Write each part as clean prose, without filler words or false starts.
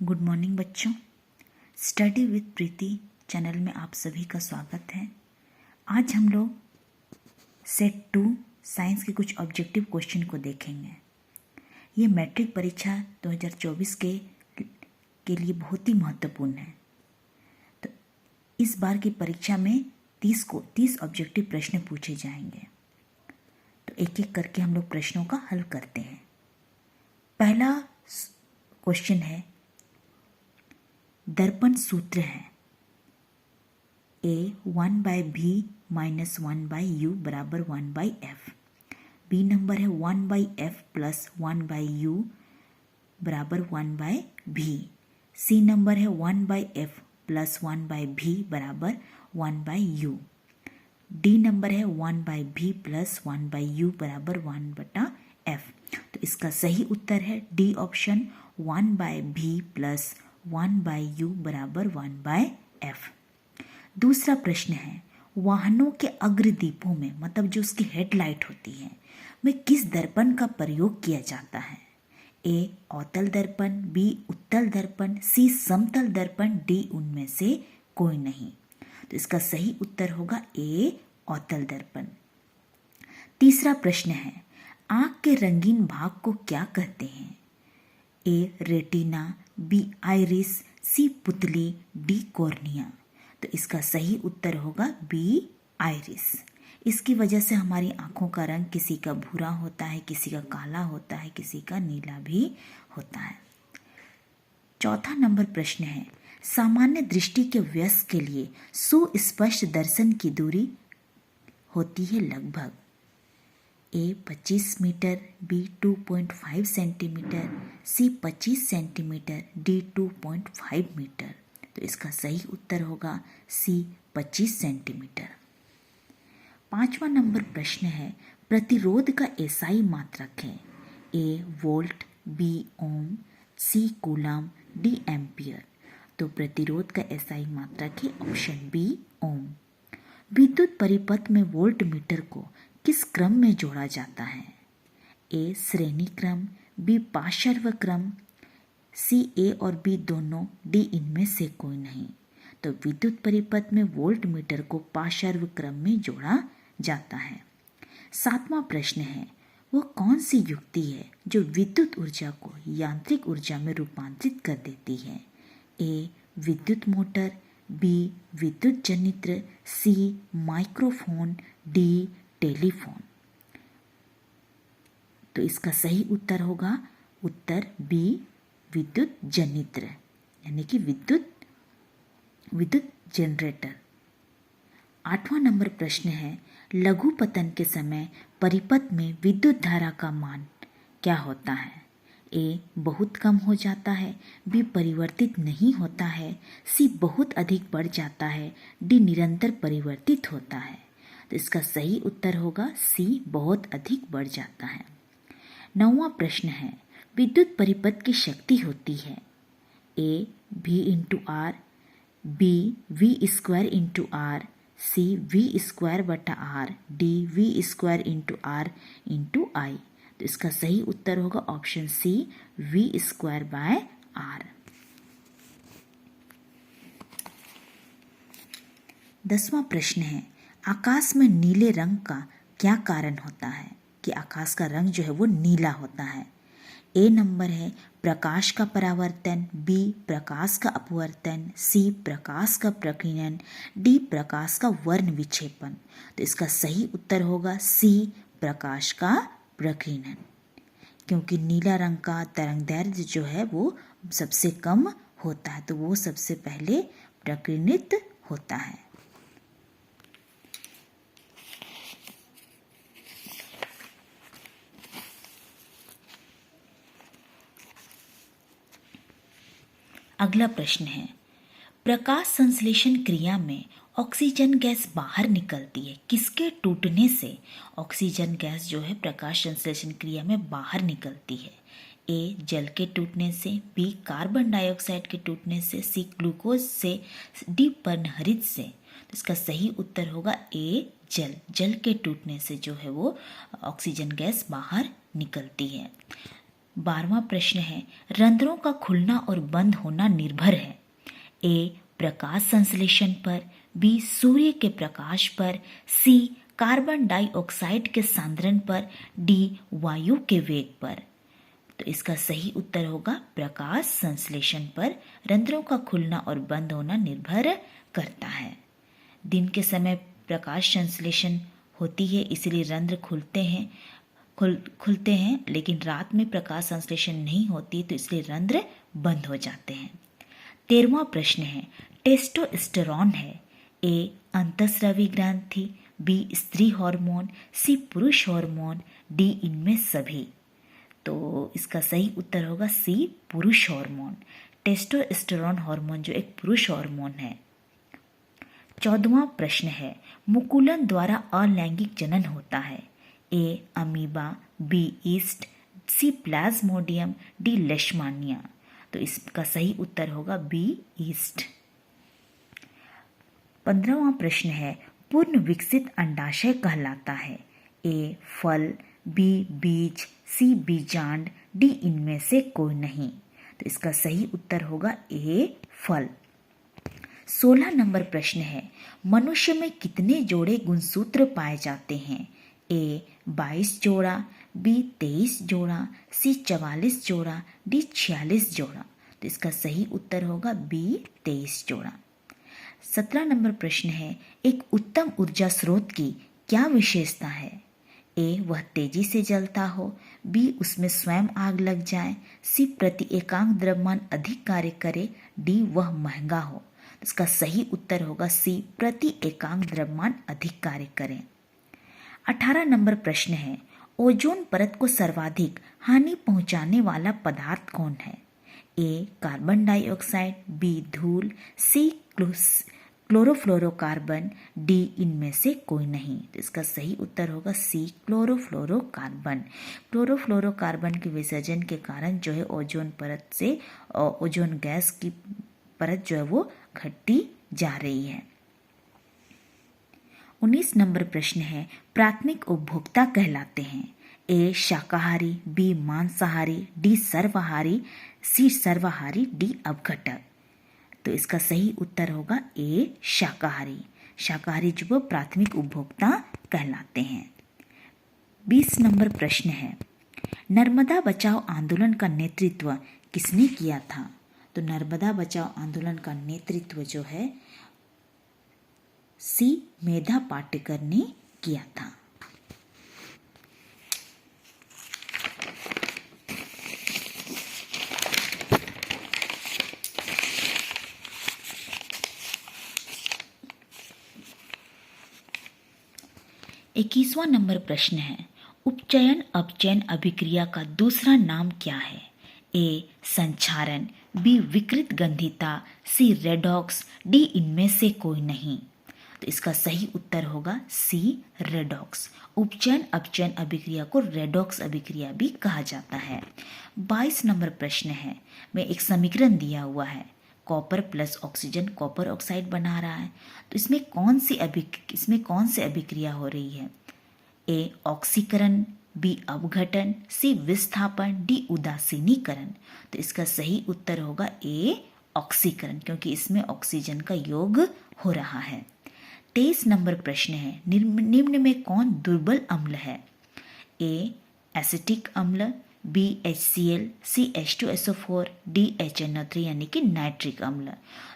Good morning बच्चों। Study with Preeti channel में आप सभी का स्वागत है। आज हम लोग सेट 2 साइंस के कुछ ऑब्जेक्टिव क्वेश्चन को देखेंगे। ये मैट्रिक परीक्षा 2024 के लिए बहुत ही महत्वपूर्ण है। तो इस बार की परीक्षा में 30 ऑब्जेक्टिव प्रश्न पूछे जाएंगे। तो एक एक करके हम लोग प्रश्नों का हल करते हैं। पहला क्वेश्चन है, दर्पण सूत्र है A 1/v माइनस 1/u बराबर 1/f। बी नंबर है 1/f प्लस 1/u बराबर 1/v। सी नंबर है 1/f प्लस 1/v बराबर 1/u। डी नंबर है 1/v प्लस 1/u बराबर 1/f। तो इसका सही उत्तर है D option, 1/v plus 1/u बराबर 1/f। दूसरा प्रश्न है, वाहनों के अग्रदीपों में मतलब जो उसकी हेडलाइट होती है में किस दर्पण का प्रयोग किया जाता है? ए अवतल दर्पण, बी उत्तल दर्पण, सी समतल दर्पण, डी उनमें से कोई नहीं। तो इसका सही उत्तर होगा ए अवतल दर्पण। तीसरा प्रश्न है, आंख के रंगीन भाग को क्या कहते हैं? ए रेटिना, बी आइरिस, सी पुतली, डी कॉर्निया। तो इसका सही उत्तर होगा बी आइरिस। इसकी वजह से हमारी आंखों का रंग किसी का भूरा होता है, किसी का काला होता है, किसी का नीला भी होता है। चौथा नंबर प्रश्न है, सामान्य दृष्टि के वयस्क के लिए सुस्पष्ट दर्शन की दूरी होती है लगभग ए 25 मीटर, बी 2.5 सेंटीमीटर, सी 25 सेंटीमीटर, डी 2.5 मीटर। तो इसका सही उत्तर होगा सी 25 सेंटीमीटर। पांचवा नंबर प्रश्न है, प्रतिरोध का एसआई मात्रक है ए वोल्ट, बी ओम, सी कूलम, डी एम्पियर। तो प्रतिरोध का एसआई मात्रक है ऑप्शन बी ओम। विद्युत परिपथ में वोल्ट मीटर को किस क्रम में जोड़ा जाता है? ए श्रेणी क्रम, बी पार्श्व क्रम, सी ए और बी दोनों, डी इनमें से कोई नहीं। तो विद्युत परिपथ में वोल्ट मीटर को पार्श्व क्रम में जोड़ा जाता है। सातवां प्रश्न है, वो कौन सी युक्ति है जो विद्युत ऊर्जा को यांत्रिक ऊर्जा में रूपांतरित कर देती है? ए विद्युत मोटर, बी विद्युत जनित्र, सी माइक्रोफोन, डी टेलीफोन। तो इसका सही उत्तर होगा उत्तर बी विद्युत जनित्र, यानी कि विद्युत जनरेटर। आठवां नंबर प्रश्न है, लघु पतन के समय परिपथ में विद्युत धारा का मान क्या होता है? ए बहुत कम हो जाता है, बी परिवर्तित नहीं होता है, सी बहुत अधिक बढ़ जाता है, डी निरंतर परिवर्तित होता है। तो इसका सही उत्तर होगा सी बहुत अधिक बढ़ जाता है। नौवां प्रश्न है, विद्युत परिपथ की शक्ति होती है A V into R, B V square into R, C V square बटा R, D V square into R into I. तो इसका सही उत्तर होगा option C V square by R. 10वां प्रश्न है, आकाश में नीले रंग का क्या कारण होता है कि आकाश का रंग जो है वो नीला होता है? ए नंबर है प्रकाश का परावर्तन, बी प्रकाश का अपवर्तन, सी प्रकाश का प्रकीर्णन, डी प्रकाश का वर्ण विक्षेपण। तो इसका सही उत्तर होगा सी प्रकाश का प्रकीर्णन, क्योंकि नीला रंग का तरंगदैर्घ्य जो है वो सबसे कम होता है, तो वो सबसे पहले प्रकीर्णित होता है। अगला प्रश्न है, प्रकाश संश्लेषण क्रिया में ऑक्सीजन गैस बाहर निकलती है, किसके टूटने से ऑक्सीजन गैस जो है प्रकाश संश्लेषण क्रिया में बाहर निकलती है? ए जल के टूटने से, बी कार्बन डाइऑक्साइड के टूटने से, सी ग्लूकोज से, डी पर्णहरित से। तो इसका सही उत्तर होगा ए जल के टूटने से जो है वो ऑक्सीजन गैस बाहर निकलती है। 12वां प्रश्न है, रंध्रों का खुलना और बंद होना निर्भर है। ए प्रकाश संश्लेषण पर, बी सूर्य के प्रकाश पर, सी कार्बन डाइऑक्साइड के सांद्रण पर, डी वायु के वेग पर। तो इसका सही उत्तर होगा प्रकाश संश्लेषण पर रंध्रों का खुलना और बंद होना निर्भर करता है। दिन के समय प्रकाश संश्लेषण होती है, इसलिए रंध्र खुलते हैं, लेकिन रात में प्रकाश संश्लेषण नहीं होती तो इसलिए रंध्र बंद हो जाते हैं। 13वां प्रश्न है, टेस्टोस्टेरोन है ए अंतःस्रावी ग्रंथि, बी स्त्री हार्मोन, सी पुरुष हार्मोन, डी इनमें सभी। तो इसका सही उत्तर होगा सी पुरुष हार्मोन। टेस्टोस्टेरोन हार्मोन जो एक पुरुष हार्मोन है। 14वां प्रश्न है, मुकुलन द्वारा अलैंगिक जनन होता है। ए अमीबा, बी ईस्ट, सी प्लाज्मोडियम, डी लेशमानिया। तो इसका सही उत्तर होगा बी ईस्ट। 15वां प्रश्न है, पूर्ण विकसित अंडाशय कहलाता है। ए फल, बी बीज, सी बीजांड, डी इनमें से कोई नहीं। तो इसका सही उत्तर होगा ए फल। 16 नंबर प्रश्न है, मनुष्य में कितने जोड़े गुणसूत्र पाए जाते हैं। ए 22 जोड़ा, बी 23 जोड़ा, सी 44 जोड़ा, डी 46 जोड़ा। तो इसका सही उत्तर होगा बी 23 जोड़ा। 17 नंबर प्रश्न है, एक उत्तम ऊर्जा स्रोत की क्या विशेषता है। ए वह तेजी से जलता हो, बी उसमें स्वयं आग लग जाए, सी प्रति एकांक द्रव्यमान अधिक कार्य करे, डी वह महंगा हो। इसका सही उत्तर होगा सी प्रति एकांक द्रव्यमान अधिक कार्य करे। 18 नंबर प्रश्न है, ओजोन परत को सर्वाधिक हानि पहुंचाने वाला पदार्थ कौन है। ए कार्बन डाइऑक्साइड, बी धूल, सी क्लोरोफ्लोरोकार्बन, डी इनमें से कोई नहीं। तो इसका सही उत्तर होगा सी क्लोरोफ्लोरोकार्बन। क्लोरोफ्लोरोकार्बन के विसर्जन के कारण जो है ओजोन परत से ओजोन गैस की परत जो है वो घटती जा रही है। 19 नंबर प्रश्न है, प्राथमिक उपभोक्ता कहलाते हैं। ए शाकाहारी, बी मांसाहारी, डी सर्वाहारी, सी सर्वाहारी, डी अपघटक। तो इसका सही उत्तर होगा ए शाकाहारी। शाकाहारी जो वो प्राथमिक उपभोक्ता कहलाते हैं। 20 नंबर प्रश्न है, नर्मदा बचाओ आंदोलन का नेतृत्व किसने किया था। तो नर्मदा बचाओ आंदोलन का नेतृत्व जो है सी मेधा पाटेकर ने किया था। इक्कीसवां नंबर प्रश्न है, उपचयन अपचयन अभिक्रिया का दूसरा नाम क्या है। ए संचारण, बी विकृत गंधिता, सी रेडॉक्स, डी इनमें से कोई नहीं। तो इसका सही उत्तर होगा सी रेडॉक्स। उपचयन अपचयन अभिक्रिया को रेडॉक्स अभिक्रिया भी कहा जाता है। 22 नंबर प्रश्न है, में एक समीकरण दिया हुआ है, copper plus oxygen copper oxide बना रहा है। तो इसमें कौन सी अभिक्रिया हो रही है। ए ऑक्सीकरण, बी अपघटन, सी विस्थापन, डी उदासीनीकरण। तो इसका सही उत्तर होगा ए ऑक्सीकरण, क्योंकि इसमें ऑक्सीजन का योग हो रहा है। 23 नंबर प्रश्न है, निम्न में कौन दुर्बल अम्ल है। ए एसिटिक अम्ल, बी HCl, सी H2SO4, डी HNO3 यानी कि नाइट्रिक अम्ल।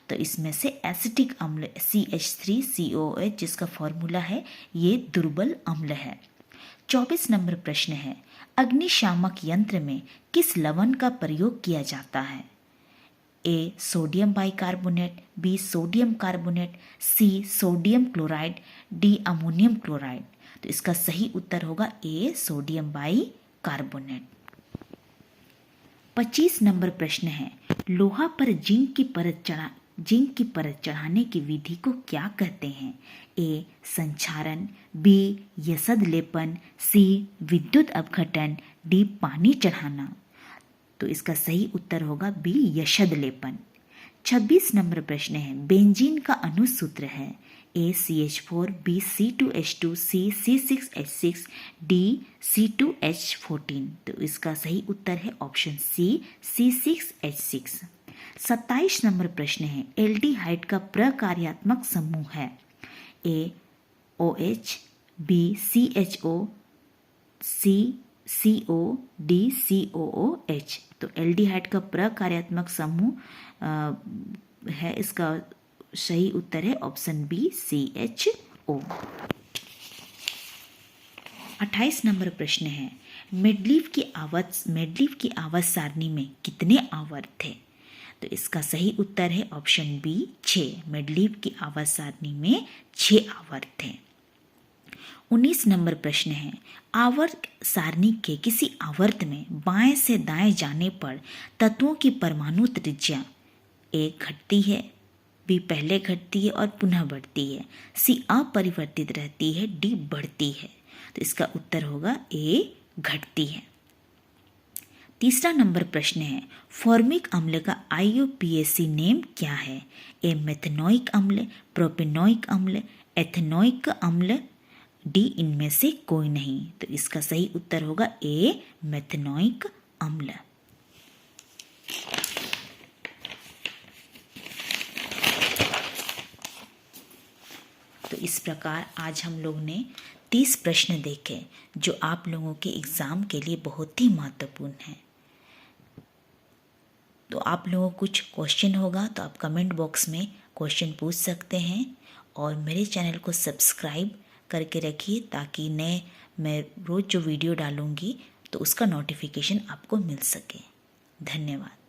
तो इसमें से एसिटिक अम्ल CH3COOH जिसका फॉर्मूला है ये दुर्बल अम्ल है। 24 नंबर प्रश्न है, अग्निशामक यंत्र में किस लवण का प्रयोग किया जाता है। A sodium bicarbonate, B sodium carbonate, C sodium chloride, D ammonium chloride. तो इसका सही उत्तर होगा ए सोडियम बाइकार्बोनेट। 25 नंबर प्रश्न है, लोहा पर जिंक की परत चढ़ाने की विधि को क्या कहते हैं। ए संचारण, बी यसद लेपन, सी विद्युत अपघटन, डी पानी चढ़ाना। तो इसका सही उत्तर होगा बी यशद लेपन। 26 नंबर प्रश्न है, बेंजीन का अनुसूत्र है। A CH4, B C2H2, C C6H6, D C2H14। तो इसका सही उत्तर है ऑप्शन सी C6H6। 27 नंबर प्रश्न है, एल्डिहाइड का प्रकार्यात्मक समूह है A OH, B CHO, C CO, D COOH। तो एल्डिहाइड का प्रकार्यात्मक समूह है, इसका सही उत्तर है ऑप्शन बी CHO। 28 नंबर प्रश्न है, मेडलीव की आवर्त सारणी में कितने आवर्त थे? तो इसका सही उत्तर है ऑप्शन बी 6। मेडलीव की आवर्त सारणी में 6 आवर्त थे। 19 नंबर प्रश्न है, आवर्त सारणी के किसी आवर्त में बाएं से दाएं जाने पर तत्वों की परमाणु त्रिज्या A घटती है, B पहले घटती है और पुनः बढ़ती है, C अपरिवर्तित रहती है, D बढ़ती है। तो इसका उत्तर होगा A घटती है। तीसरा नंबर प्रश्न है, फॉर्मिक अम्ल का IUPAC नेम क्या है? A मेथनोइक अम्ल, प्रोपेनोइक अम्ल, एथेनोइक अम्ल, D इनमें से कोई नहीं। तो इसका सही उत्तर होगा A मेथनोइक अम्ल। तो इस प्रकार आज हम लोग ने 30 प्रश्न देखे जो आप लोगों के एग्ज़ाम के लिए बहुत ही महत्वपूर्ण हैं। तो आप लोगों को कुछ क्वेश्चन होगा तो आप कमेंट बॉक्स में क्वेश्चन पूछ सकते हैं और मेरे चैनल को सब्सक्राइब करके रखिए ताकि मैं रोज़ जो वीडियो डालूँगी तो उसका नोटिफिकेशन आपको मिल सके। धन्यवाद।